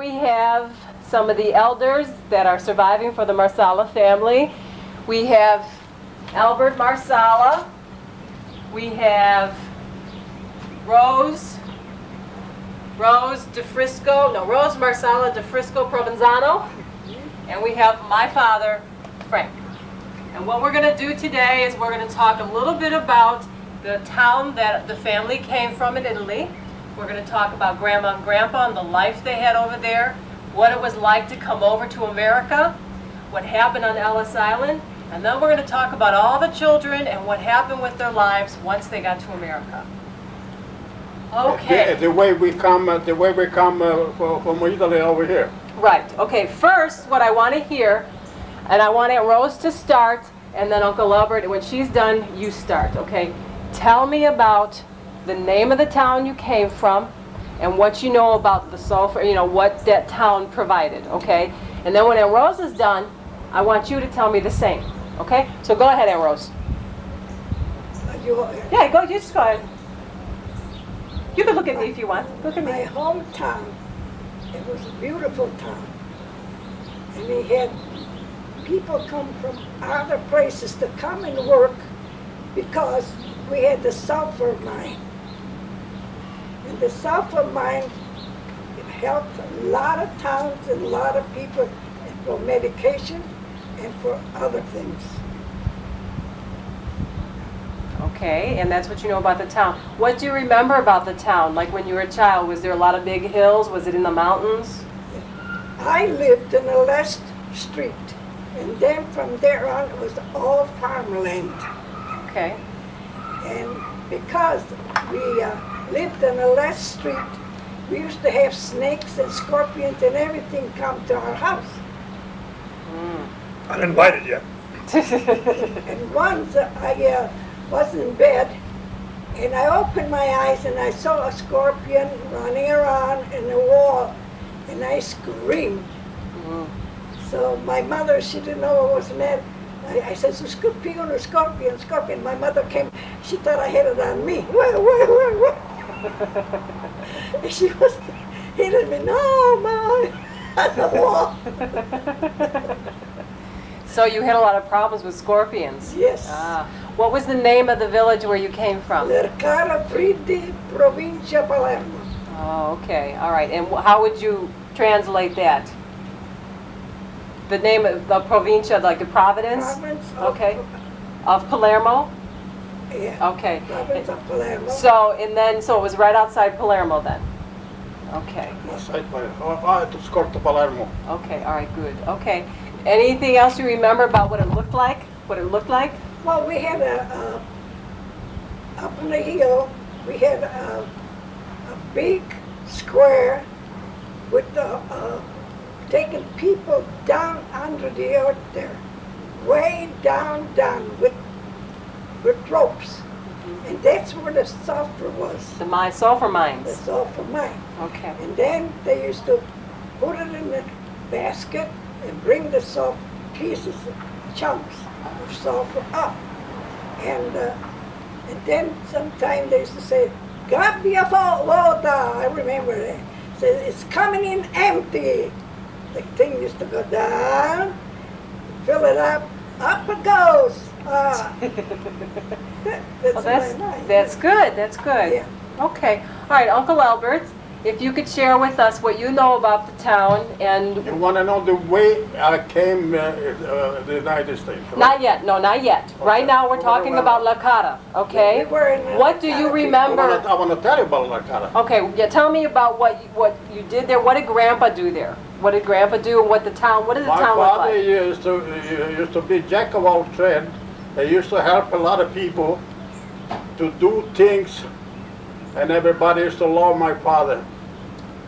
we have some of the elders that are surviving for the Marsala family. We have Albert Marsala. We have Rose Marsala de Frisco Provenzano. And we have my father, Frank. And what we're going to do today is we're going to talk a little bit about the town that the family came from in Italy. We're going to talk about Grandma and Grandpa and the life they had over there, what it was like to come over to America, what happened on Ellis Island, and then we're going to talk about all the children and what happened with their lives once they got to America. Okay. The way we come from Italy over here. Right. Okay. First, what I want to hear, and I want Aunt Rose to start, and then Uncle Albert, when she's done, you start. Okay. Tell me about the name of the town you came from, and what you know about the sulfur. You know what that town provided. Okay. And then when Aunt Rose is done, I want you to tell me the same. Okay. So go ahead, Aunt Rose. Yeah. Go. Just go ahead. You can look at me if you want. Look at me. My hometown. It was a beautiful town. And we had people come from other places to come and work because we had the sulfur mine. And the sulfur mine helped a lot of towns and a lot of people for medication and for other things. Okay, and that's what you know about the town. What do you remember about the town? Like when you were a child, was there a lot of big hills? Was it in the mountains? I lived in the last street, and then from there on it was all farmland. Okay. And because we lived in the last street, we used to have snakes and scorpions and everything come to our house. Uninvited yet. And once I was in bed, and I opened my eyes and I saw a scorpion running around in the wall, and I screamed. So my mother, she didn't know what was in that. I said, scorpion, scorpion, scorpion. My mother came, she thought I had it on me. Where? And she was hitting me, no, Mom, on the wall. So you had a lot of problems with scorpions? Yes. What was the name of the village where you came from? Marsala Stories, Provincia Palermo. Oh, okay. All right. And how would you translate that? The name of the provincia, like the province? Province Of Palermo? Yeah. Okay. Province of Palermo. So it was right outside Palermo then? Okay. Outside Palermo. Okay. All right. Good. Okay. Anything else you remember about what it looked like? Well, we had up on the hill, we had a big square with taking people down under the earth there, way down with ropes. And that's where the sulfur was. The sulfur mines. The sulfur mine. Okay. And then they used to put it in the basket and bring the sulfur pieces, chunks of sulfur up. And then sometime they used to say, "Gabbia water." I remember that. Said it's coming in empty. The thing used to go down, fill it up it goes. That's good. Yeah. Okay. All right, Uncle Albert, if you could share with us what you know about the town and... You want to know the way I came to the United States? Right? Not yet. No, not yet. Okay. Right now we're talking about La Cara, okay? What do you remember? I want to tell you about La Cara. Okay, yeah, tell me about what you did there. What did Grandpa do there? What did Grandpa do and what did the town look like? My father used to be jack of all trades. He used to help a lot of people to do things, and everybody used to love my father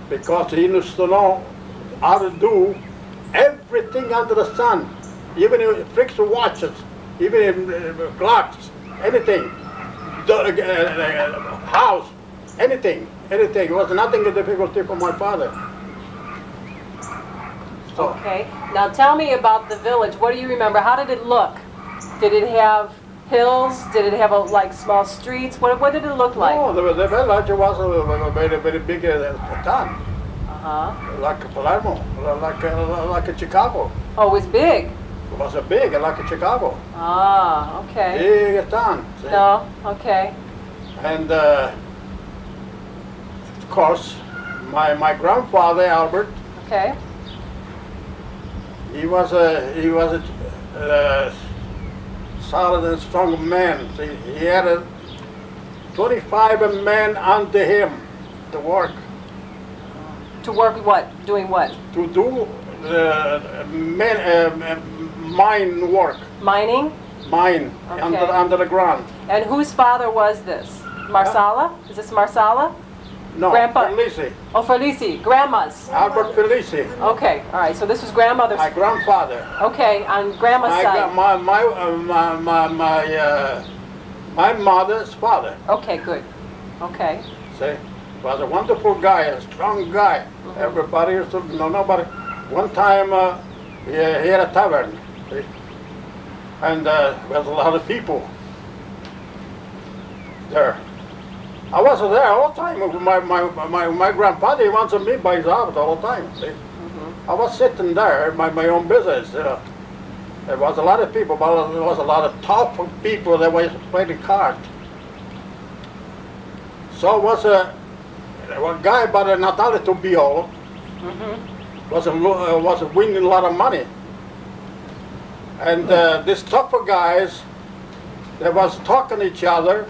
because he used to know how to do everything under the sun, even if fix the watches, even if clocks, anything, house, anything. It was nothing a difficulty for my father. So. Okay. Now tell me about the village. What do you remember? How did it look? Did it have hills? Did it have like small streets? What did it look like? No, the village was a very, very big town. Uh-huh. like Palermo, like a Chicago. Oh, it was big. It was a big, like a Chicago. Ah, okay. Big town. See? No, okay. And of course, my grandfather Albert, Okay. he was a solid and strong man. See, he had 25 men under him to work. To work what? Doing what? To do mine work, Mining? mine Okay. under the ground. And whose father was this? Marsala? Is this Marsala? No, Grandpa- Felici, Oh, Felici. Grandma's. Albert Felici, Okay, all right. So this was grandmother's. my grandfather. Okay, on grandma's side. My mother's father. Okay, good. Okay. See, was a wonderful guy, a strong guy. Everybody used to know nobody. One time he had a tavern, see? And there was a lot of people there. I wasn't there all the time. My grandfather, he wanted me by his house all the time. See? I was sitting there, my own business. There was a lot of people, but there was a lot of tough people that were playing cards. So was a guy by the Natale Tobiolo was winning a lot of money. And these tougher guys, they was talking to each other.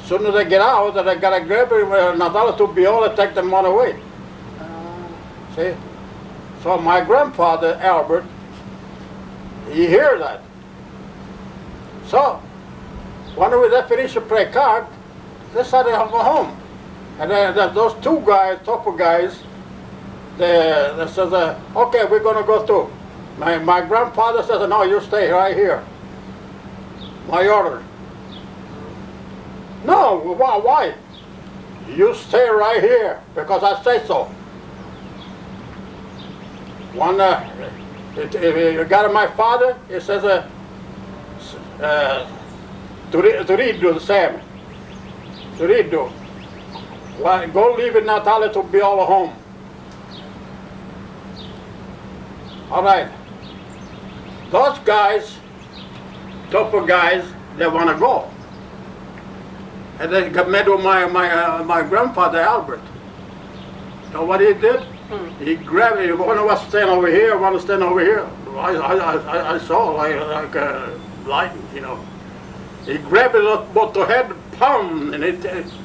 Soon as they get out, they gotta grab Natale Tobiolo and take the money away. See? So my grandfather, Albert, he heard that. So, when they finished to play card, they decided to go home. And then those two guys, tougher guys, they said, okay, we're gonna go too. My grandfather says, no, you stay right here. My order. No, why? You stay right here, because I say so. One, you got my father, he says, Turidu the same. Turidu. Well, go leave it Natale to be all home. All right. Those guys, tougher guys, they want to go. And they got met with my grandfather Albert. So what he did? He grabbed it. One was standing over here, one was standing over here. I saw like a light, you know. He grabbed it both the head, pum, and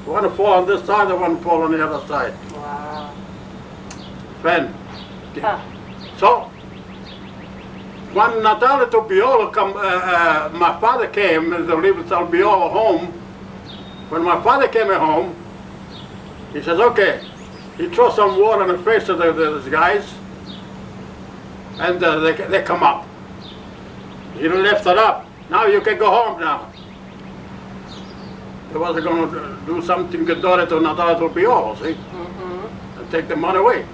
one fall on this side, and one fall on the other side. Wow. Friend. Huh. So when Natale Tobiolo come, my father came to leave Tobiolo home. When my father came home, he says, okay. He throws some water in the face of those guys, and they come up. He lifts it up. Now you can go home now. They wasn't going to do something good to Natale Tobiolo, see? And take the money away.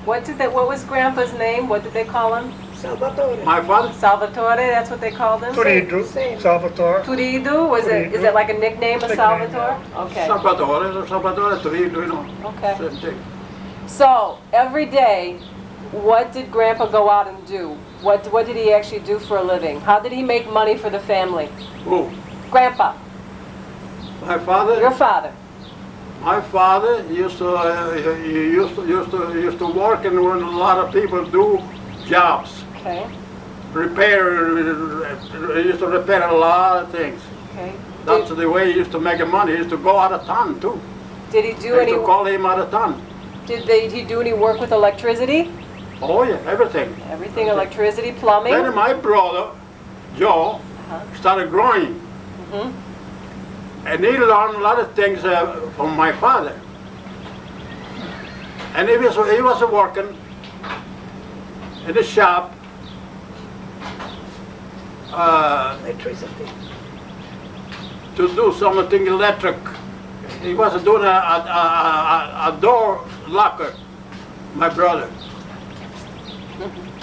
What was Grandpa's name? What did they call him? Salvatore. My father? Salvatore, that's what they called him? Turidu, Same. Salvatore. Turidu? Is Turidu. it like a nickname of Nickname, Salvatore? Okay. Salvatore, Turidu, you know. Okay. Same thing. So, every day, what did Grandpa go out and do? What did he actually do for a living? How did he make money for the family? Who? Grandpa, My father? your father. My father used to work, and when a lot of people do jobs, Okay. repair. He used to repair a lot of things. Okay. That's the way he used to make money. He used to go out of town too. Did he do They any? used to call him out of town. Did he do any work with electricity? Oh yeah, everything. Everything, electricity, plumbing. Then my brother, Joe, started growing, and he learned a lot of things from my father. And he was working in the shop. Electricity. To do something electric. He was doing a door locker, my brother.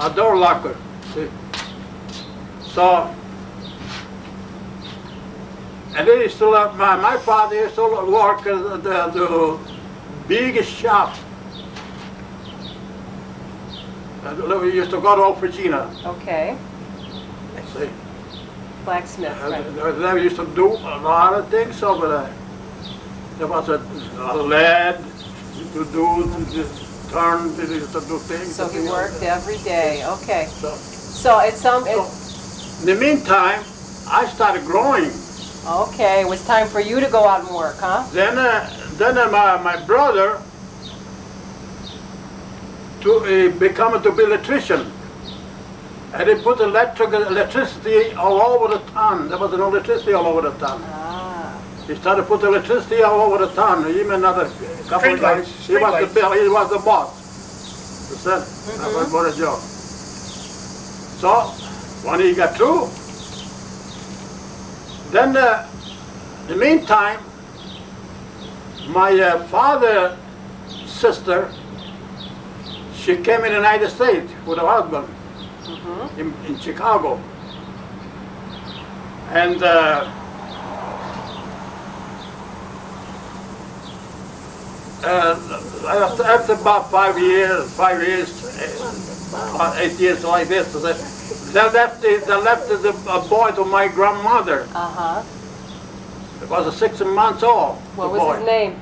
A door locker, see. So, and then he still, my father used to work at the biggest shop We used to go to Officina. Okay. See? Blacksmith, right. They used to do a lot of things over there. There was a lead to do, to just turn, they used to do things. So he worked every day, okay. So, So it's in the meantime, I started growing. okay, it was time for you to go out and work, huh? Then my brother became to be electrician. And they put electricity all over the town. There was an electricity all over the town. Ah, He started putting electricity all over the town. Even another couple of guys. He was the boss. He said, that was what a job. So when he got through, then in the meantime, my father's sister, she came in the United States with her husband in Chicago. And after about 5 years, 8 years like this, they left the boy to my grandmother. uh-huh. It was 6 months old. What the was boy. his name?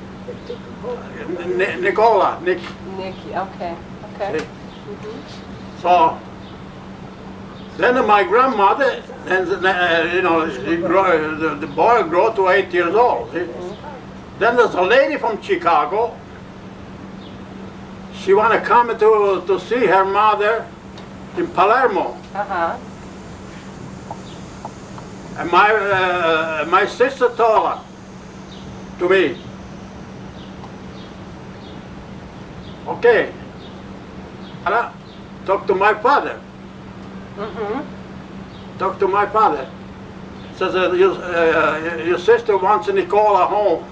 Nicola, Nick. Nicky, okay, okay. See? So then my grandmother, and you know, the boy grew to 8 years old. See? Then there's a lady from Chicago. She wanted to come to see her mother in Palermo. Uh-huh. And my sister told her to me, okay, Anna, talk to my father. Talk to my father. Says your sister wants Nicola home.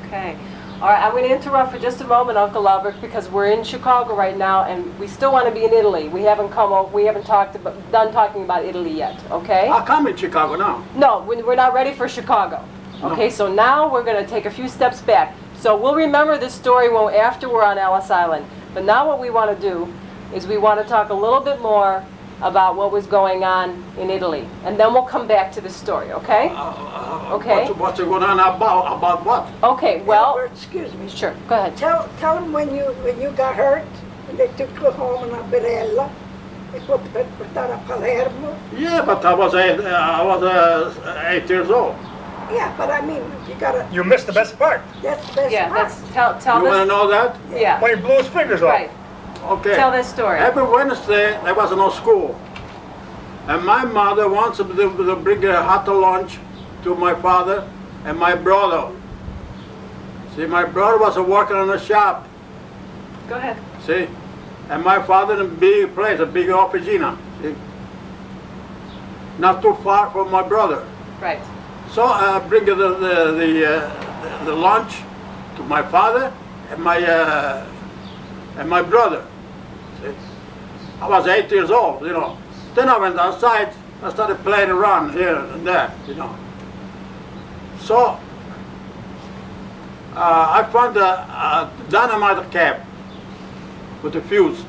Okay. All right, I'm going to interrupt for just a moment, Uncle Albert, because we're in Chicago right now, and we still want to be in Italy. We haven't done talking about Italy yet, okay? I'll come in Chicago now. No, we're not ready for Chicago. Okay, No. so now we're going to take a few steps back. So we'll remember this story after we're on Ellis Island. But now what we want to do is we want to talk a little bit more about what was going on in Italy. And then we'll come back to the story, okay? Okay. What's going on about what? Okay, well, Albert, excuse me. sure, go ahead. Tell them when you got hurt and they took you home in a Birella. They put a Palermo. Yeah, but I was 8 years old. Yeah, but I mean, you gotta. You missed the best part. That's the best Yeah, part. tell You want to this. know that? Yeah, When he blew his fingers off. right. Okay. Tell this story. Every Wednesday there was no school, and my mother wants to bring a hot lunch to my father and my brother. See, my brother was working in a shop. Go ahead. See, and my father in a big place, a big officina. See, not too far from my brother. Right. So I bring the lunch to my father and my brother. See? I was 8 years old, you know. Then I went outside. I started playing around here and there, you know. So I found a dynamite cap with a fuse.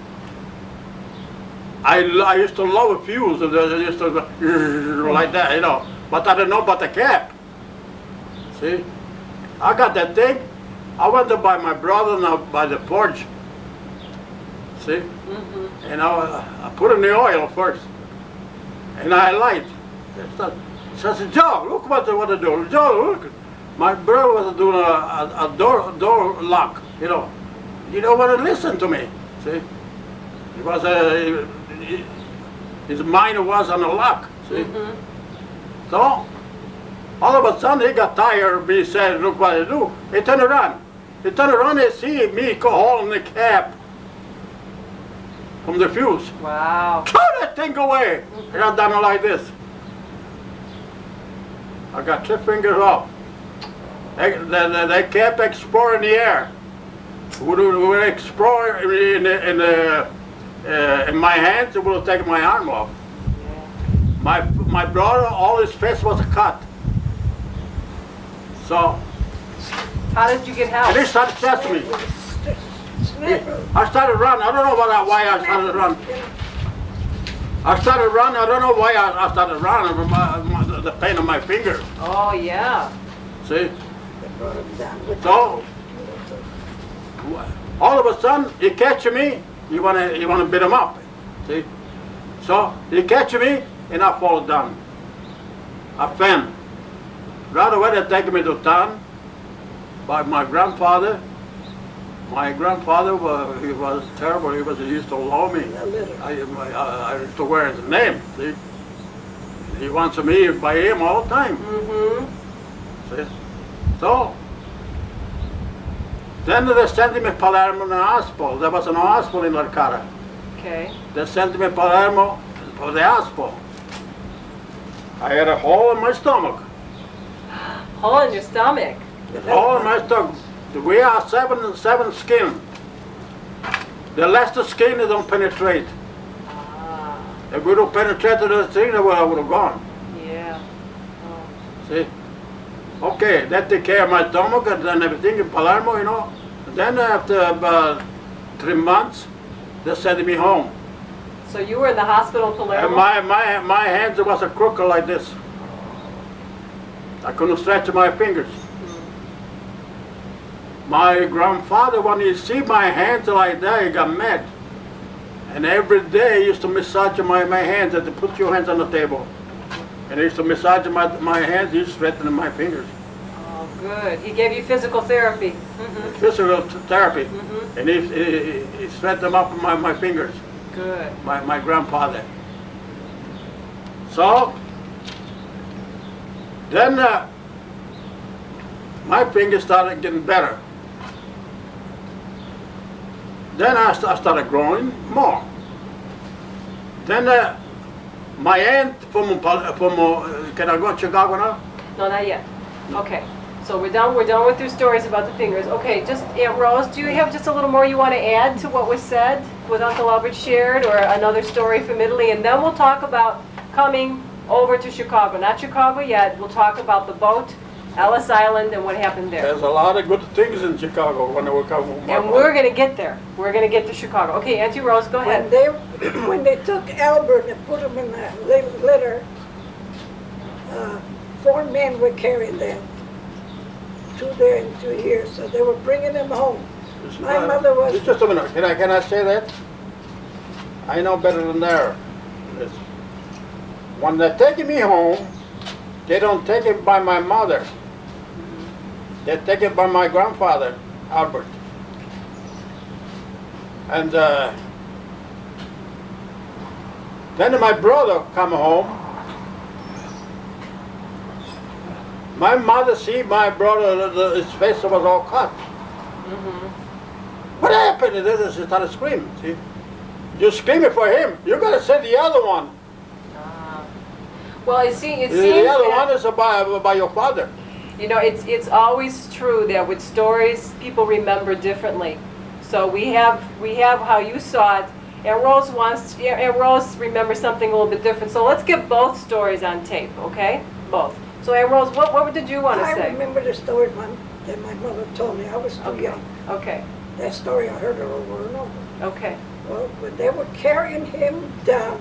I used to love a fuse. I used to go like that, you know. But I didn't know about the cap. See? I got that thing. I went to buy my brother now by the porch. See? And I put in the oil first. And I light. So I said, Joe, look what I do. Joe, look. My brother was doing a door lock, you know. You don't want to listen to me. See? It was his mind was on a lock. See? So, all of a sudden he got tired of me saying, look what I do. He turned around. He turned around and see me holding the cap from the fuse. Wow. Throw that thing away. And I done it like this. I got 2 fingers off. They kept exploring the air. Would explore in my hands, it would have taken my arm off. My brother, all his face was cut. So, How did you get and he help? started testing me. Sniffle. I started running. I don't know why I started running. You know, I started running. I don't know why I started running. The pain on my finger. Oh, yeah. See? they brought him down with So, all of a sudden, he catch me. You wanna beat him up. See? So he catch me, and I fall down. I fell. Right away, they take me to town. By my grandfather. My grandfather he was terrible. He used to love me. a little. I used to wear his name. See? He wants me by him all the time. Mm-hmm. See? So, then they sent me to Palermo in the hospital. There was no hospital in Arcara. Okay. They sent me to Palermo for the hospital. I had a hole in my stomach. Hole in your stomach. A hole in my stomach. We have seven skin. The less the skin, they don't penetrate. Ah, If we don't penetrate the thing, I would have gone. yeah. Oh. See? Okay, that take care of my stomach and then everything in Palermo, you know. Then after about 3 months, they sent me home. So you were in the hospital in And Palermo? my hands was a crooked like this. I couldn't stretch my fingers. My grandfather, when he see my hands like that, he got mad. And every day he used to massage my hands and to put your hands on the table. And he used to massage my hands, he used to straighten my fingers. Oh, good. He gave you physical therapy. Mm-hmm. Physical therapy. Mm-hmm. And he straightened up my fingers, Good. my grandfather. So, then my fingers started getting better. Then I started growing more. Then my aunt can I go to Chicago now? No, not yet. Okay. So we're done with your stories about the fingers. Okay, just Aunt Rose, do you have just a little more you want to add to what was said, what Uncle Albert shared, or another story from Italy? And then we'll talk about coming over to Chicago. Not Chicago yet. We'll talk about the boat, Ellis Island, and what happened there. There's a lot of good things in Chicago when we come. And we're going to get there. We're going to get to Chicago. Okay, Auntie Rose, go ahead. When they took Albert and put him in that litter, 4 men were carrying them. 2 there and 2 here, so they were bringing them home. My mother was. Just a minute. Can I say that? I know better than there. When they're taking me home, they don't take it by my mother. They take it by my grandfather, Albert. And then my brother come home. My mother see my brother, his face was all cut. What happened? She started screaming. See, you're screaming for him. You gotta say the other one. Well, it seems The other that, one is by your father. you know, it's always true that with stories, people remember differently. So we have how you saw it, and Rose remembers something a little bit different. So let's get both stories on tape, okay? Both. So Aunt Rose, what did you want to I say? remember the story that my mother told me. I was too young. Okay. That story I heard her over and over. Okay. Well, when they were carrying him down,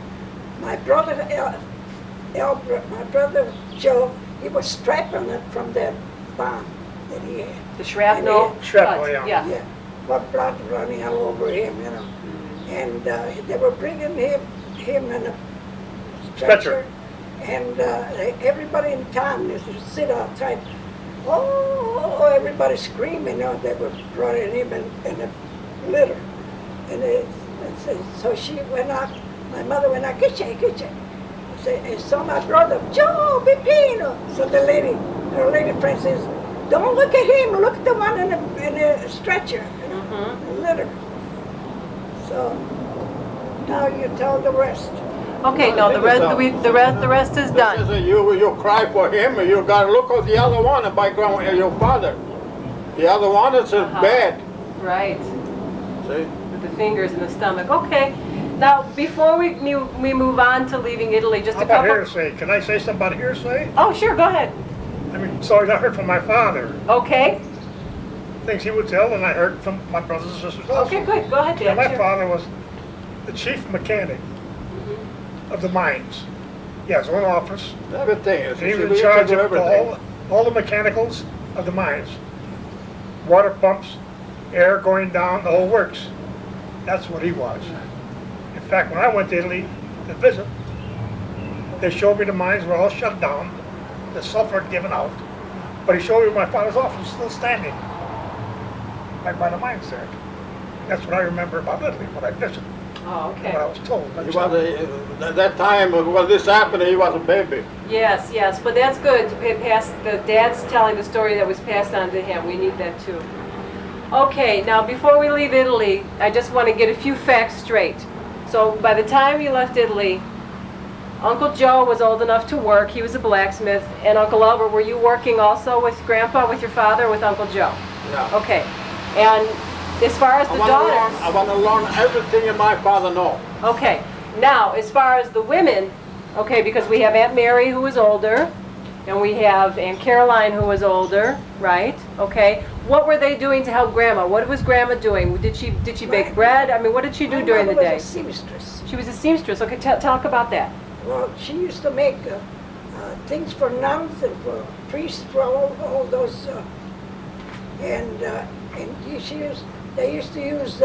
my brother Albert, my brother Joe, he was strapping it from that bomb that he had. The shrapnel. Shrapnel, cut, yeah. Yeah, but blood running all over him, you know. And they were bringing him in a stretcher. And everybody in town used to sit outside. Oh, everybody screaming. You know, they were bringing him in a litter. And so she went out, my mother went out, get you. And saw my brother, Joe Pipino. So her lady friend says, don't look at him, look at the one in a stretcher, you know, a litter. So now you tell the rest. Okay, no, the rest is done. You cry for him, and you gotta look at the other one by your father. The other one is bad. Right. See? With the fingers in the stomach. Okay. Now, before we move on to leaving Italy, just How a about couple. hearsay? Can I say something about hearsay? Oh, sure. Go ahead. I mean, stories I heard from my father. Okay. things he would tell, and I heard from my brothers and sisters also. Okay, good. Go ahead, And Dad. my Sure. father was the chief mechanic of the mines. He has his own office. Everything. And he We was in used to charge do of everything. all the mechanicals of the mines. Water pumps, air going down, the whole works. That's what he was. In fact, when I went to Italy to visit, they showed me the mines were all shut down, the sulfur had given out, but he showed me my father's office still standing, right by the mines there. That's what I remember about Italy, what I visited, Oh, what I okay. was told. He was at that time when this happened, he was a baby. Yes, yes, but that's good to pass. The dad's telling the story that was passed on to him. We need that too. Okay, now before we leave Italy, I just want to get a few facts straight. So by the time you left Italy, Uncle Joe was old enough to work. He was a blacksmith. And Uncle Albert, were you working also with Grandpa, with your father, or with Uncle Joe? Yeah. Okay. And as far as the daughters... I want to learn everything that my father know. Okay. Now, as far as the women, okay, because we have Aunt Mary who was older, and we have Aunt Caroline who was older, right? Okay. What were they doing to help Grandma? What was Grandma doing? Did she bake bread? I mean, what did she do during the My day? mother was a seamstress. She was a seamstress. Okay, talk about that. Well, she used to make things for nuns and for priests, for all those, they used to use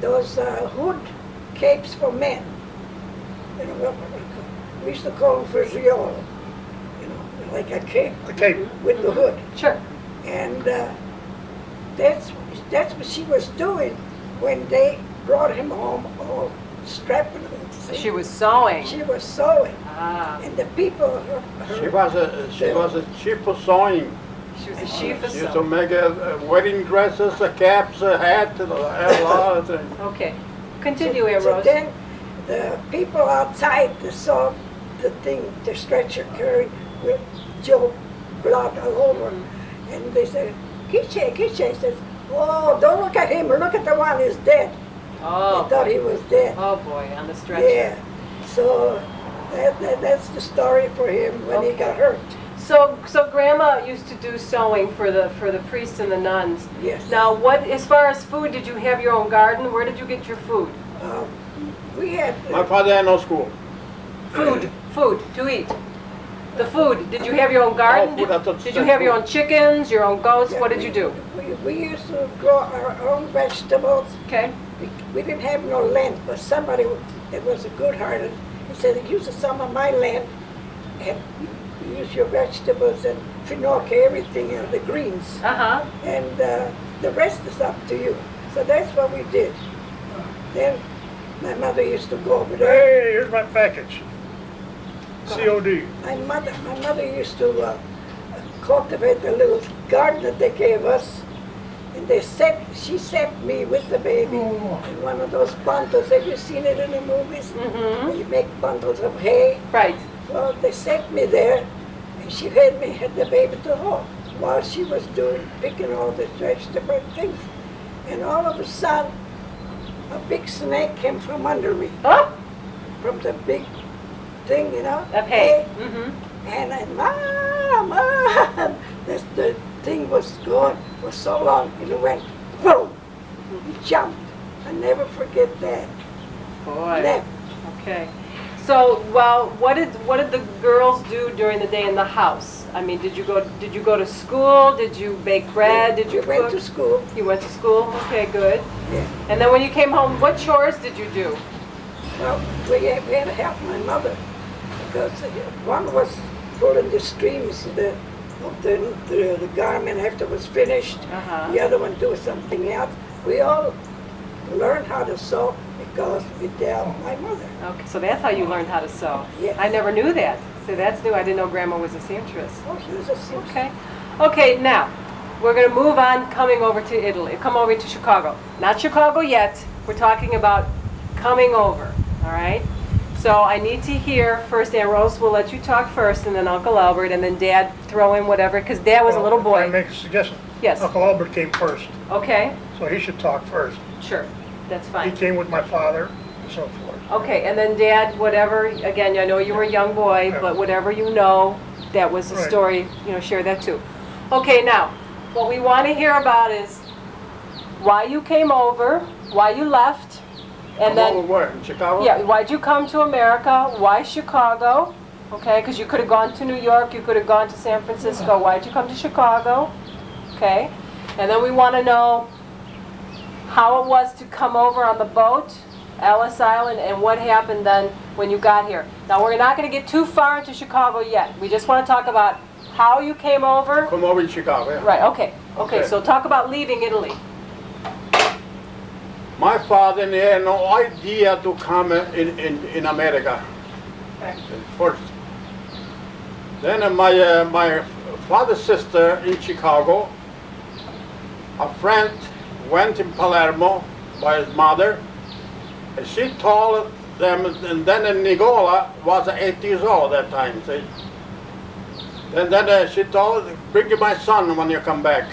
those hood capes for men. You know, we used to call them frisciole, you know, like a cape The cape. with the hood. Sure. And that's what she was doing when they brought him home all strapping him. She was sewing. She was sewing, Ah, and the people. She was a chief of sewing. she was a chief of She used to sewing. make wedding dresses, caps, hats, and a lot of things. Okay. Continue, Aunt So Rose. then the people outside they saw the thing, the stretcher carried with Joe blood all over, and they said, "Kiche, Kiche." Says, "Oh, don't look at him. Look at the one who's dead." Oh, They thought he was dead. oh boy, on the stretcher. Yeah. So that's the story for him when he Okay. got hurt. So Grandma used to do sewing for the priests and the nuns. Yes. Now, what as far as food, did you have your own garden? Where did you get your food? We had. My father had no school. Food to eat. The food. Did you have your own garden? food, I thought Did you have your food. own chickens, your own goats? What did you do? We used to grow our own vegetables. Okay. We didn't have no land, but somebody that was a good-hearted, he said, use some of my land and use your vegetables and finoke everything, the greens. Uh-huh. And the rest is up to you. So that's what we did. Then my mother used to go over there. Hey, here's my package. COD. My mother used to cultivate the little garden that they gave us. And she sent me with the baby in one of those bundles. Have you seen it in the movies? Mm-hmm. You make bundles of hay. Right. Well, they sent me there, and she had the baby to home while she was picking all the vegetable things. And all of a sudden, a big snake came from under me, Oh, from the big thing, you know. of hay. Mm-hmm. And I, Mom, the thing was so long, and it went, boom, it jumped. I never forget that. Boy. Never. Okay. So, well, what did the girls do during the day in the house? I mean, did you go to school? Did you bake bread? Did you We went cook? to school. You went to school? Okay, good. Yeah. And then when you came home, what chores did you do? Well, we had to help my mother because one was pulling the streams of the garment after it was finished. Uh-huh. The other one doing something else. We all learned how to sew because we helped my mother. Okay, so that's how you learned how to sew. Yes. I never knew that. So that's new. I didn't know Grandma was a seamstress. Oh, she was a seamstress. Okay. Okay, now, we're going to move on coming over to Italy. Come over to Chicago. Not Chicago yet. We're talking about coming over, all right? So I need to hear first, Aunt Rose will let you talk first, and then Uncle Albert, and then Dad throw in whatever, because Dad was a little If I boy. make a suggestion. Yes. Uncle Albert came first, Okay, so he should talk first. sure. That's He fine. came with my father and so forth. Okay, and then Dad, whatever, again, I know you were a young boy, Yeah. but whatever you know, that was the Right. story, share that too. Okay, now, What we want to hear about is why you came over, why you left, and Come over then, where? In Chicago? yeah, why'd you come to America? Why Chicago? Okay, because you could have gone to New York, you could have gone to San Francisco. Why'd you come to Chicago? Okay, and then we want to know how it was to come over on the boat, Ellis Island, and what happened then when you got here. Now, we're not going to get too far into Chicago yet. We just want to talk about how you came over. Come over in Chicago, yeah. Right, okay. Okay, Okay. so talk about leaving Italy. My father had no idea to come in America Okay. first. Then my father's sister in Chicago, a friend went in Palermo by his mother, and she told them, and then Nicola was 8 years old at that time, see? And then she told, bring my son when you come back.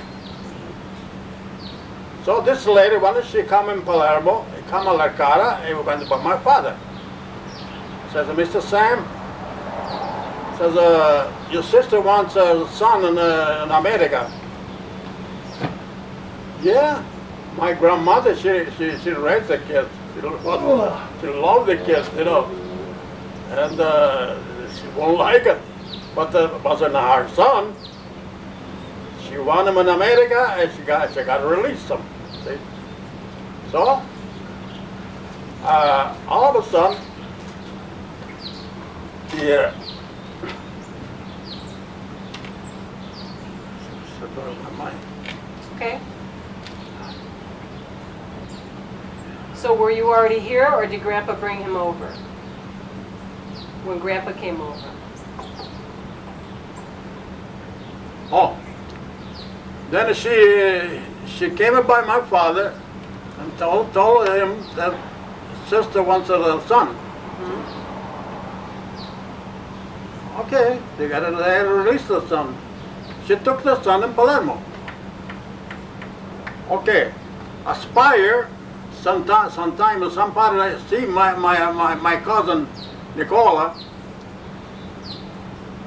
So this lady, when she come in Palermo, come a la cara, and went by my father. Says, Mr. Sam, says, your sister wants a son in America. Yeah, my grandmother, she raised the kids. She loved the kids, you know. And she won't like it. But it wasn't her son. She wanted him in America, and she got to release him. See? So, all of a sudden, yeah. Okay. So were you already here, or did Grandpa bring him over? When Grandpa came over? Oh. Then she came by my father and told him that sister wants a son. Okay, they had to release the son. She took the son in Palermo. Okay, Aspire, sometime somebody I see my cousin Nicola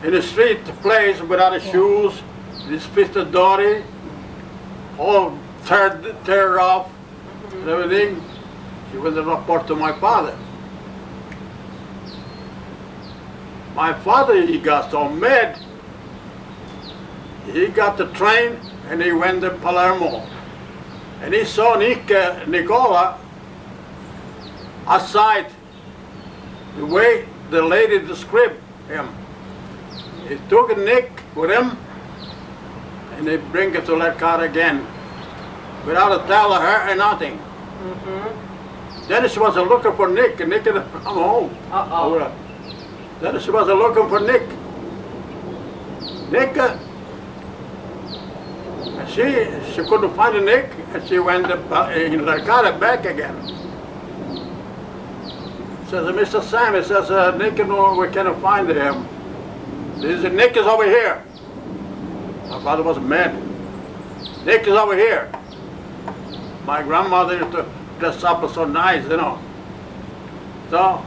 in the street plays without his shoes, his fist dirty, all tear off and everything. She went to report to my father. My father, he got so mad. He got the train and he went to Palermo. And he saw Nicola outside, the way the lady described him. He took Nick with him and they bring it to that car again without telling her or nothing. Then she was looking for Nick, and Nick had come home. Uh-oh. Then she was looking for Nick. Nick, she couldn't find Nick, and she went in the car back again. Says, Mr. Sam, he says, Nick, no, we cannot find him. He said, Nick is over here. My father was mad. Nick is over here. My grandmother used to dress up so nice, you know. So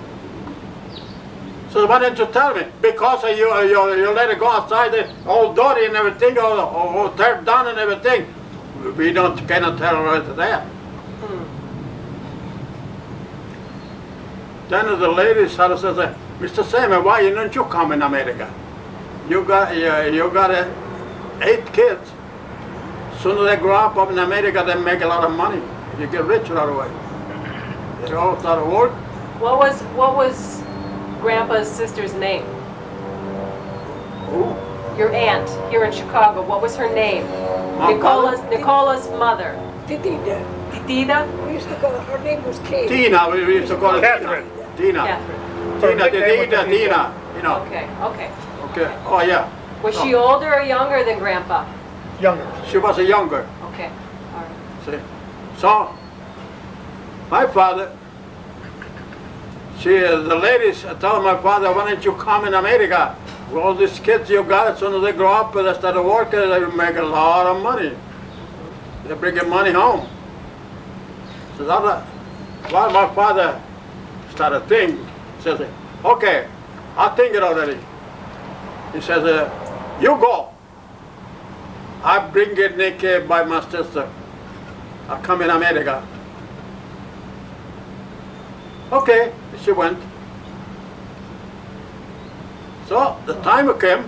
why didn't you tell me? Because you let it go outside, all dirty and everything, all teared down and everything. We cannot tell her right there. Then the lady started says, Mr. Sam, why didn't you come in America? You got 8 kids. Soon as they grow up in America, they make a lot of money. You get rich right away. They all start to work. What was Grandpa's sister's name? Ooh. Your aunt here in Chicago. What was her name? My Nicola's mother. Titida. Titida? We used to call her name was Kate. Tina, we used to call her Catherine. Tina. Catherine. Tina, you know. Okay. Okay. Oh yeah. Was she older or younger than Grandpa? Younger. She was a younger. Okay. All right. See. So my father, the ladies told my father, why don't you come in America? With all these kids you got, as soon as they grow up, they start working, they make a lot of money. They bring your money home. So that's why my father started thinking. He says, okay, I think it already. He says, you go. I bring it naked by my sister. I come in America. Okay, she went. So the time came,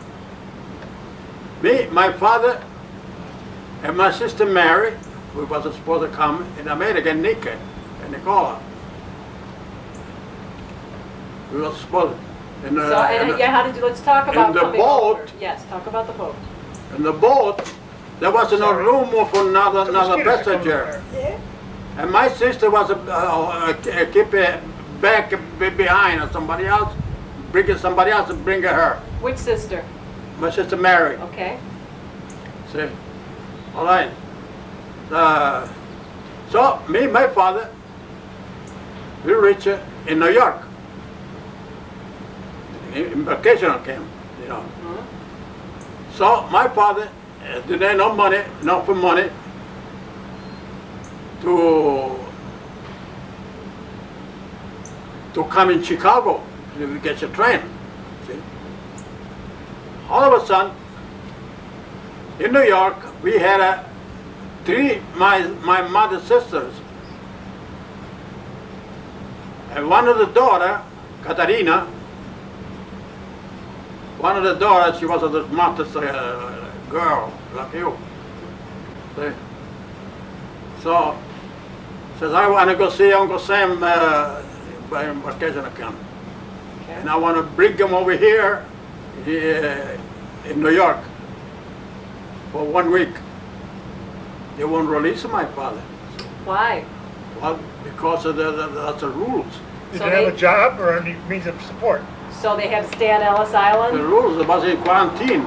me, my father, and my sister Mary, we was supposed to come in America, Nick and Nicola. We were supposed in the, So, and yeah, how did you, let's talk about the coming boat. over. Yes, talk about the boat. in the boat, there was no room for another Mosquitoes are coming passenger. there. Yeah. And my sister was keep it back behind or somebody else, bringing somebody else and bring her. Which sister? My sister Mary. Okay. See, all right. So me, my father, we reached in New York. In vacation camp, you know. So my father didn't have no money, enough money to come in Chicago to get a train. See? All of a sudden, in New York, we had my mother's sisters. And one of the daughter, Katarina, one of the daughters, she was the smartest girl, like you. See? So, says, I want to go see Uncle Sam by vacation camp. Okay. And I want to bring him over here in New York for 1 week. They won't release my father. Why? Well, because of that's the rules. Did So they have they- a job or any means of support? So they had to stay on Ellis The Island? rules was in quarantine.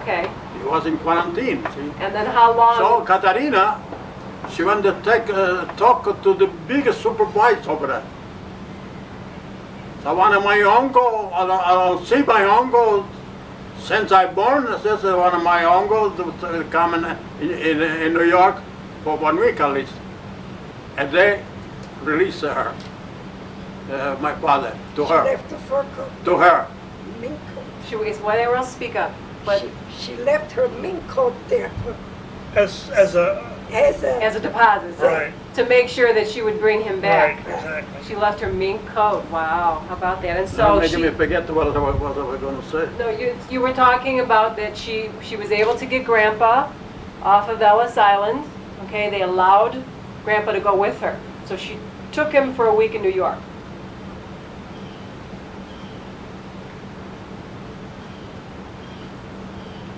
Okay. He was in quarantine, see. And then how long? So Katarina, she went to talk to the biggest supervisor over there. So one of my uncle, I don't see my uncle since I born. This is one of my uncles to come in New York for 1 week at least. And they released her, my father, to She her. left the fur coat, To her. mink coat. She was, whatever else, speak up. But She left her mink coat there for, As a, as a deposit, so right, to make sure that she would bring him right, back. exactly. She left her mink coat. Wow, how about that? And So so making she, me forget what I was going to say. no, you were talking about that she was able to get Grandpa off of Ellis Island. Okay, they allowed Grandpa to go with her. So she took him for a week in New York.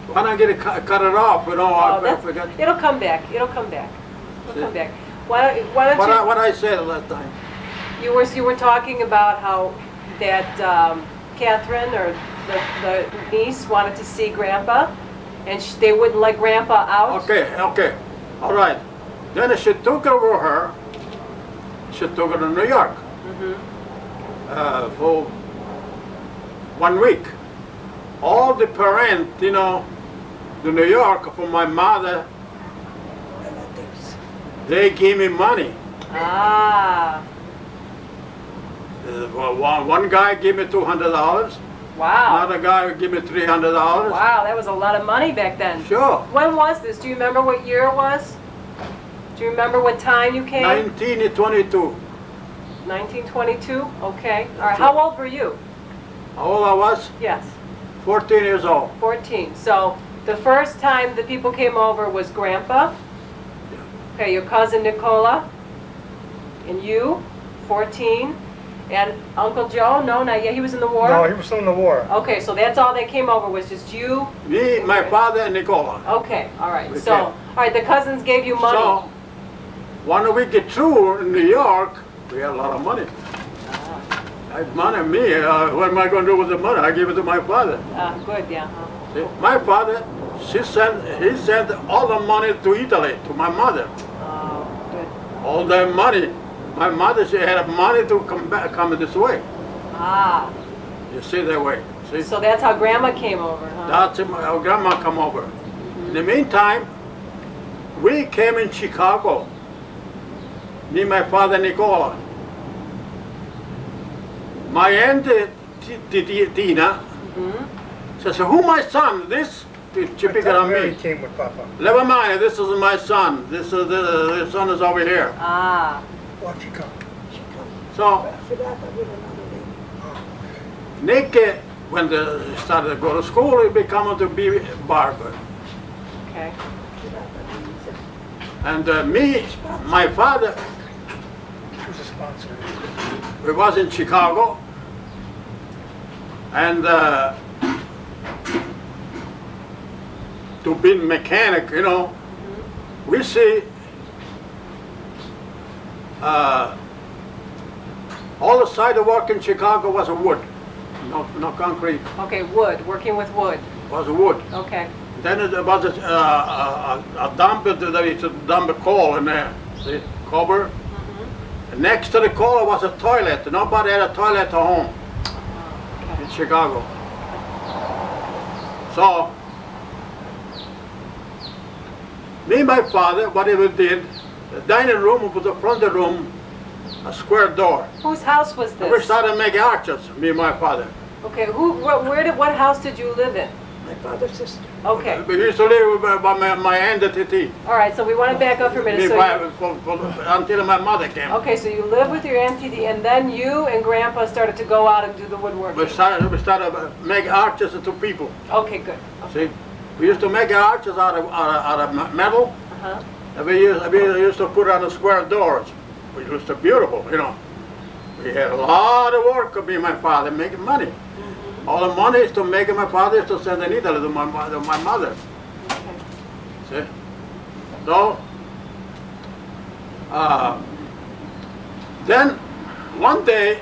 Why not get it cut it off? You know, Oh, I that's- forget It'll come back. It'll come back. It'll See? come back. Why don't what you? what I said last time. You were talking about how that Catherine or the niece wanted to see Grandpa, and they wouldn't let Grandpa out. Okay, all right. Then she took over her. She took her to New York for 1 week. All the parents, you know, to New York for my mother, relatives. they gave me money. Ah, One guy gave me $200. wow. Another guy gave me $300. Wow, that was a lot of money back then. Sure. When was this? Do you remember what year it was? Do you remember what time you came? 1922. 1922? Okay. All right. That's How it. old were you? How old I was? Yes, 14 years old. 14. So the first time the people came over was Grandpa. Okay, your cousin Nicola. And you, 14. And Uncle Joe? No, not yet. He was in the war? No, he was still in the war. Okay, so that's all that came over was just you? Me, my father, and Nicola. Okay, all right. Okay. So, all right, the cousins gave you money. So, when we get through in New York, we had a lot of money. I had money, what am I going to do with the money? I gave it to my father. Good, yeah. See, my father, he sent all the money to Italy, to my mother. Oh, good. All the money. My mother, she had money to come this way. Ah, You see that way. See? so that's how Grandma came over, huh? That's our grandma come over. In the meantime, we came in Chicago. Me, my father, Nicola. My aunt, Tina, says, who my son? This Chippy got on Mary me. came with Papa. Never mind, this is my son. The son is over here. Ah. Watch you come. She come. So, I forgot I would another name. Oh, Nick, when they started to go to school, he became to be a barber. Okay. Forgot her name. And me, my father, she was a sponsor. we was in Chicago. And to be mechanic, you know, we see all the sidewalk in Chicago was a wood, no concrete, Okay, wood, working with wood. was a wood. Okay. Then it was a dump that they used to dump a coal in there, see, cover. And next to the coal was a toilet. Nobody had a toilet at home in Chicago. So, me and my father, whatever did, the dining room was the front of the room, a square door. Whose house was We this? started making arches, me and my father. Okay, what house did you live in? My father's sister. Okay. We used to live by my entity All right, so we want to back up for a minute. me So until my mother came. okay, so you lived with your auntie, and then you and Grandpa started to go out and do the woodworking. We started making arches to people. Okay, good. See, we used to make arches out of metal. Uh-huh. And we used to put on the square doors, which was so beautiful, you know. We had a lot of work of me and my father making money. All the money is to make my father is to send in Italy to my mother. Okay. See? So, then one day,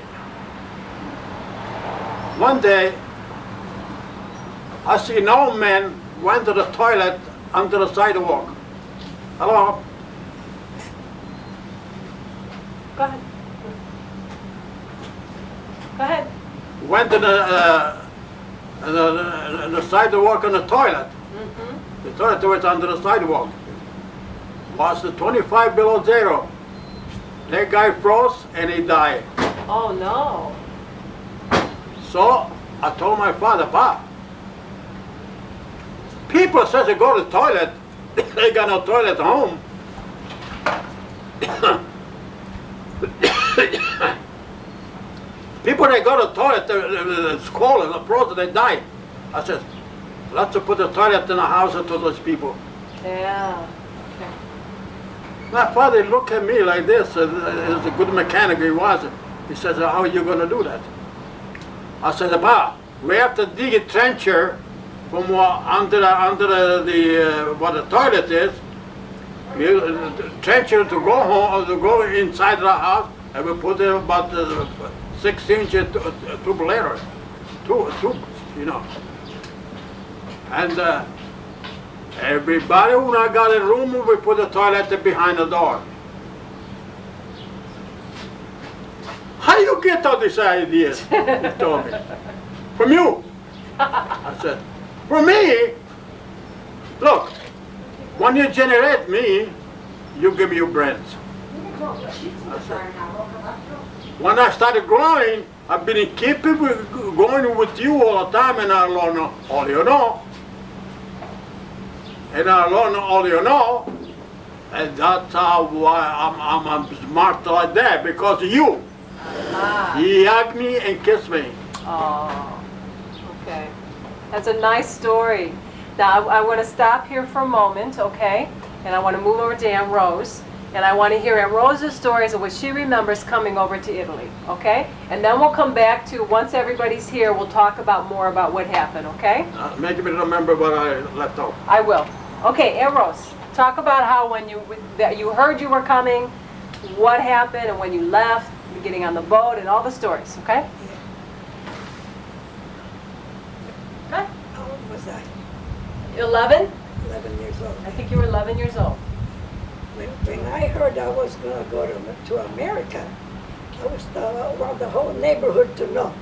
I see an old man went to the toilet under the sidewalk. Hello? Go ahead. Go ahead. Went to the sidewalk on the toilet. Mm-hmm. The toilet was under the sidewalk. Was the 25 below zero. That guy froze and he died. Oh no. So I told my father, Pa, people says they go to the toilet, they got no toilet at home. People that go to the toilet, it's cold, it's frozen, they die. I said, let's put the toilet in the house to those people. Yeah. Okay. My father looked at me like this, he's a good mechanic he was. He says, how are you going to do that? I said, Pa, we have to dig a trencher from under the what the toilet is. Trencher to go home, to go inside the house, and we put about 6-inch tube later, tubes, you know. And everybody when I got a room, we put the toilet behind the door. How you get all these ideas? He told me. From you. I said, from me? Look, when you generate me, you give me your brains. I said, when I started growing, I've been keeping going with you all the time, and I learn all you know. And I learn all you know, and that's how why I'm smart like that, because of you. Ah. He hugged me and kissed me. Oh. Okay. That's a nice story. Now I want to stop here for a moment, okay? And I want to move over to Aunt Rose. And I want to hear Aunt Rose's stories of what she remembers coming over to Italy, okay? And then we'll come back to, once everybody's here, we'll talk about more about what happened, okay? Make me remember what I left out. I will. Okay, Aunt Rose, talk about how when you heard you were coming, what happened, and when you left, getting on the boat, and all the stories, okay? Okay. How old was I? 11? 11 years old. I think you were 11 years old. When I heard I was going to go to America, I was want the whole neighborhood to know.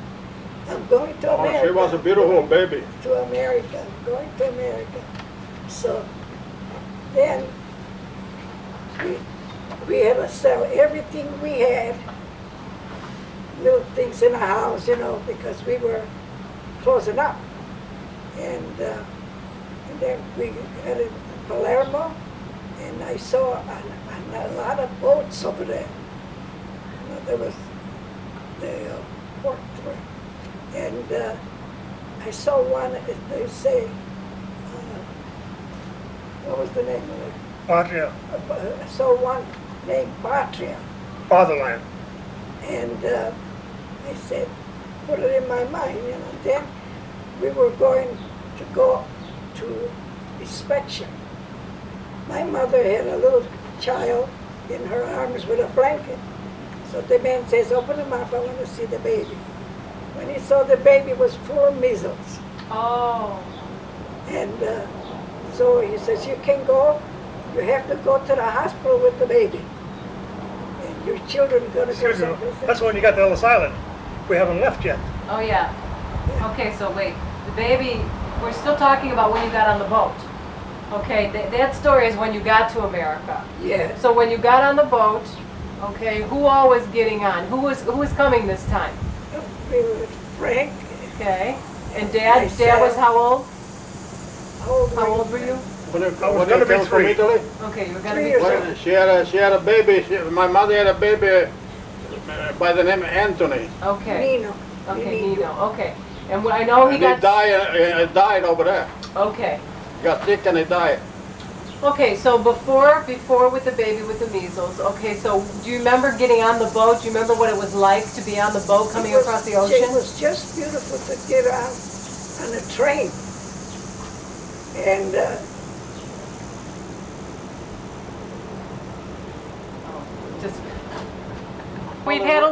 I'm going to America. Oh, she was a beautiful baby. To America. I'm going to America. So then we had to sell everything we had, little things in the house, you know, because we were closing up. And And then we headed to Palermo, and I saw a lot of boats over there. There was the port, and I saw one. They say, what was the name of it? Patria, I saw one named Patria, fatherland. and I said, put it in my mind, you know. Then we were going to go to inspection. My mother had a little child in her arms with a blanket. So the man says, open him up, I want to see the baby. When he saw the baby, it was full of measles. Oh. And so he says, you can go, you have to go to the hospital with the baby. And your children are going to go Excuse me, someplace else. that's when you got to Ellis Island. We haven't left yet. Oh, yeah. Okay, so wait. The baby, we're still talking about when you got on the boat. Okay, that story is when you got to America. Yeah. So when you got on the boat, okay, who all was getting on? Who was coming this time? We were Frank. Okay. And Dad was how old? How old were you? When you was gonna be came from 3. Italy, Okay, you were gonna 3 be years three. old. when she had a baby. My mother had a baby by the name of Anthony. Okay. Nino. Okay, Nino. Okay. And I know he And got. he died over there. Okay. He got sick and he died. Okay, so before with the baby with the measles, okay, so do you remember getting on the boat? Do you remember what it was like to be on the boat coming across the It ocean? was just beautiful to get on a train. And Just we've had a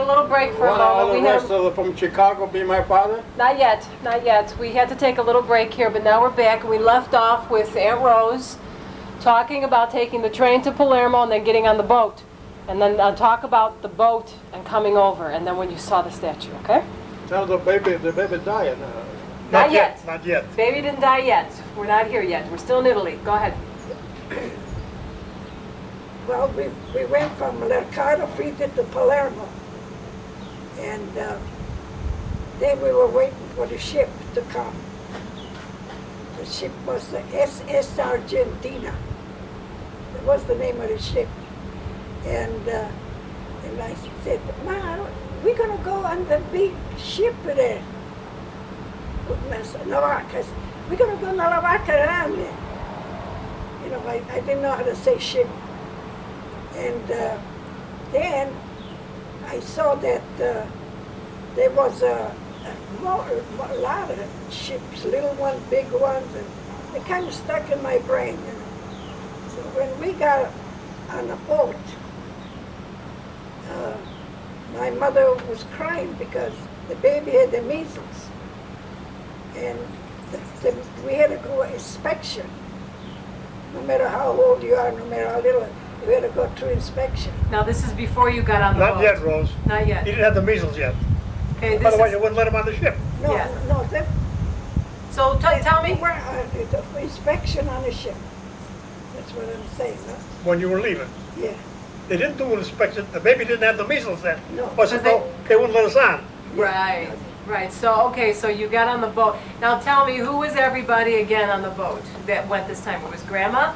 little break for a Want all moment. the rest of them from Chicago be my father? Not yet, not yet. We had to take a little break here, but now we're back, and we left off with Aunt Rose talking about taking the train to Palermo and then getting on the boat. And then I'll talk about the boat and coming over, and then when you saw the statue, okay? Tell the baby died. Not yet. Not yet. Baby didn't die yet. We're not here yet. We're still in Italy. Go ahead. well, we went from Mercado Fita to Palermo. And then we were waiting for the ship to come. The ship was the SS Argentina. That was the name of the ship. And I said, Ma, we're going to go on the big ship there. Navacas. We're going to go to Navacas around there. You know, I didn't know how to say ship. And then I saw that there was a lot of ships, little ones, big ones, and they kind of stuck in my brain. You know. So when we got on the boat, my mother was crying because the baby had the measles. And we had to go inspection. No matter how old you are, no matter how little, we had to go through inspection. Now this is before you got on the boat. Not yet, Rose. Not yet. He didn't have the measles yet. Okay, this Otherwise, you is, wouldn't let him on the ship. No, Yeah. no, so tell we me. were the inspection on the ship. That's what I'm saying, huh? When you were leaving. Yeah. They didn't do an inspection. The baby didn't have the measles then. No. Or so they wouldn't let us on. Right, right. So, okay, so you got on the boat. Now tell me, who was everybody again on the boat that went this time? It was Grandma?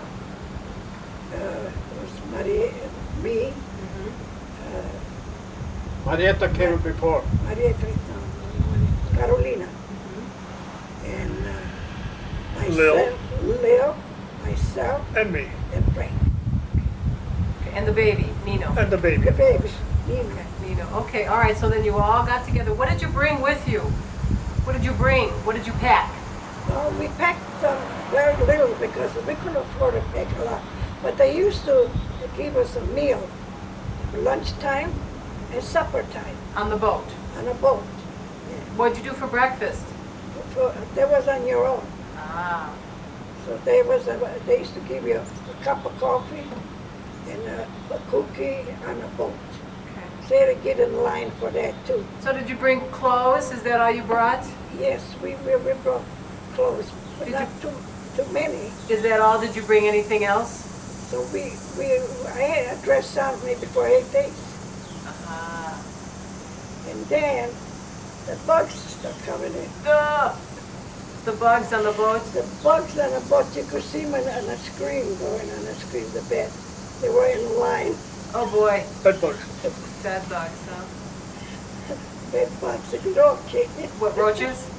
It was Maria, me, Marietta came before. Maria, Carolina, and myself, Leo, myself, And me. and Frank. Okay, and the baby, Nino. And the baby. The baby, Nino. Okay, Nino. Okay, all right, so then you all got together. What did you bring with you? What did you bring? What did you pack? Well, we packed very little because we couldn't afford to pack a lot. But they used to give us a meal, lunchtime and supper time On the boat. on a boat. What'd you do for breakfast? That was on your own. Ah, So they used to give you a cup of coffee and a cookie on a boat. okay. So you had to get in line for that too. So did you bring clothes? Is that all you brought? Yes, we brought clothes, but Did not too many. Is that all? Did you bring anything else? So I had a dress on maybe for 8 days. Ah. And then the bugs start coming in. Duh. The bugs on the boat? The bugs on the boat, you could see them on a screen, going on a screen, the bed. They were in line. Oh boy, Bed bugs. bed bugs, huh? Bed bugs, the roaches. What, roaches?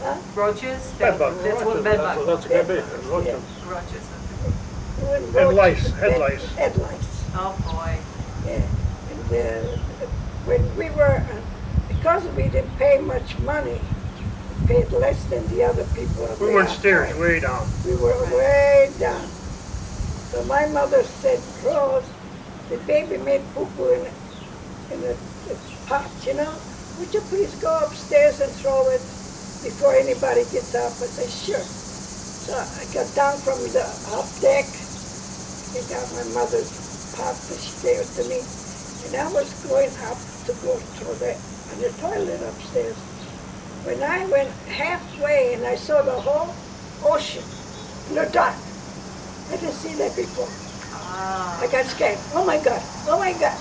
Huh? Roaches? Bed bugs. That's what bed bugs. That's good. Roaches. Roaches. And lice, head lice. Head lice, Oh boy. yeah. And when we were, because we didn't pay much money, we paid less than the other people. We were in stairs, way down. We were way down. So my mother said, Rose, the baby made poo-poo in a pot, you know? Would you please go upstairs and throw it before anybody gets up? I said, sure. So I got down from the up deck. I got my mother's pot that she gave it to me. And I was going up to go throw that on the toilet upstairs. When I went halfway and I saw the whole ocean in the dark. I didn't see that before. Ah. I got scared. Oh my God, oh my God.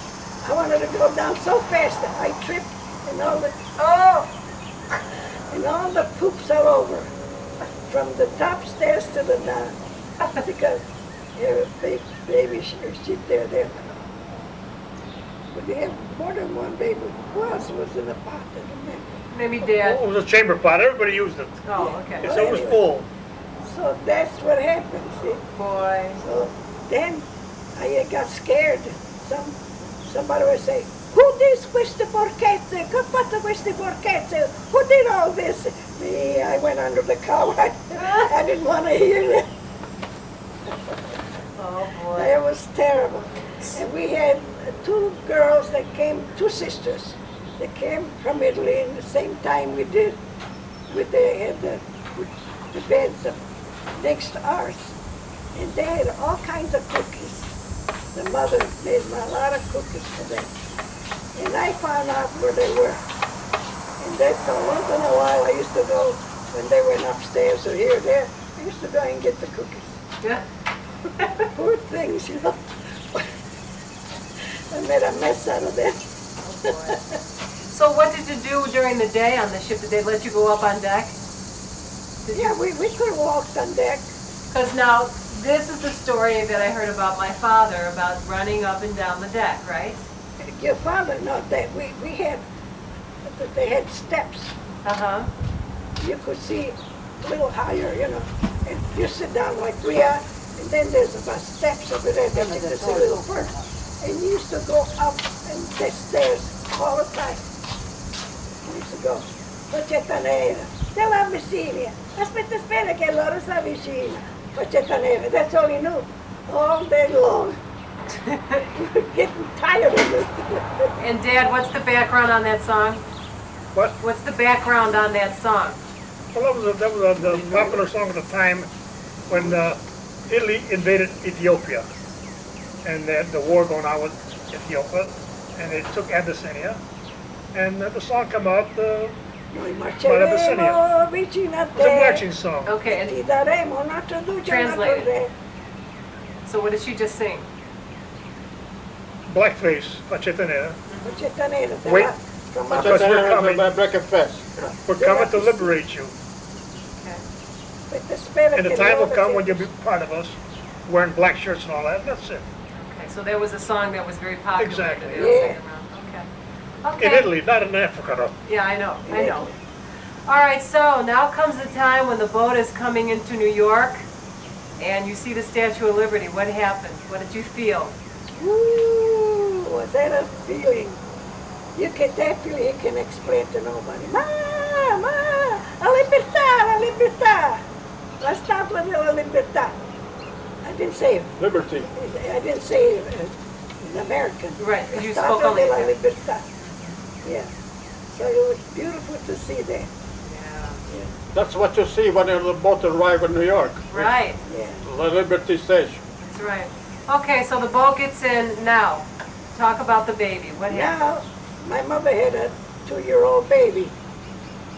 I wanted to go down so fast that I tripped and all the poops all over. From the top stairs to the down. Because there was big baby shit there. But they had more than one baby. Who else was in the pot? I don't remember. Maybe Dad. It was a chamber pot, everybody used it. Oh, okay. So it was full. So that's what happened, see? Boy. So then I got scared. Somebody would say, who did queste porchette? Che fatto queste porchette? Who did all this? Me, I went under the cover. I didn't want to hear it. Oh boy. It was terrible. And we had two girls that came, two sisters, that came from Italy in the same time we did. They had the beds next to ours. And they had all kinds of cookies. The mother made a lot of cookies for them. And I found out where they were. And that's so once in a while I used to go, when they went upstairs or here or there, I used to go and get the cookies. Yeah. Poor things, you know. I made a mess out of them. Oh boy. So what did you do during the day on the ship? Did they let you go up on deck? Yeah, we could have walked on deck. Because now, this is the story that I heard about my father, about running up and down the deck, right? Your father, no, we had, they had steps. Uh-huh. You could see a little higher, you know, and you sit down like we are, and then there's about steps over there that you could see a little further. And you used to go up and the stairs all the time. You used to go, Facetta nera, della vicina, aspetta che loro sta vicina. Facetta nera, that's all he knew, all day long. We were getting tired of it. And Dad, what's the background on that song? What? What's the background on that song? Well, that was the popular song at the time when Italy invaded Ethiopia. And the war going on with Ethiopia. And they took Abyssinia. And the song came out, Noi marceremo vicino a it was a te. marching song. Okay, and Ti daremo un altro duce, un altro Translate. re. so what did she just sing? Blackface, Facetta nera. Facetta nera, Wait. from But up Because that's we're coming. breakfast fest. We're coming to liberate you. Okay. with the spirit. And the time will come when you'll be part of us, wearing black shirts and all that, and that's it. Okay, so there was a song that was very popular. Exactly. That they were singing around. Okay. In Italy, not in Africa though. Yeah, I know. All right, so now comes the time when the boat is coming into New York, and you see the Statue of Liberty. What happened? What did you feel? Ooh, was that a feeling? That feeling you can explain to nobody. Ma, la libertà, la statua della libertà. I didn't say it. Liberty. I didn't say it in American. Right, because you La spoke statua only della English. libertà. Yeah. So it was beautiful to see that. Yeah. That's what you see when the boat arrives in New York. Right. Yeah. The Liberty Station. That's right. Okay, so the boat gets in now. Talk about the baby. What happened? Now, my mother had a 2-year-old baby,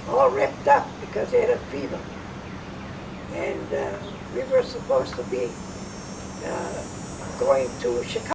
all wrapped up because he had a fever. And we were supposed to be going to Chicago.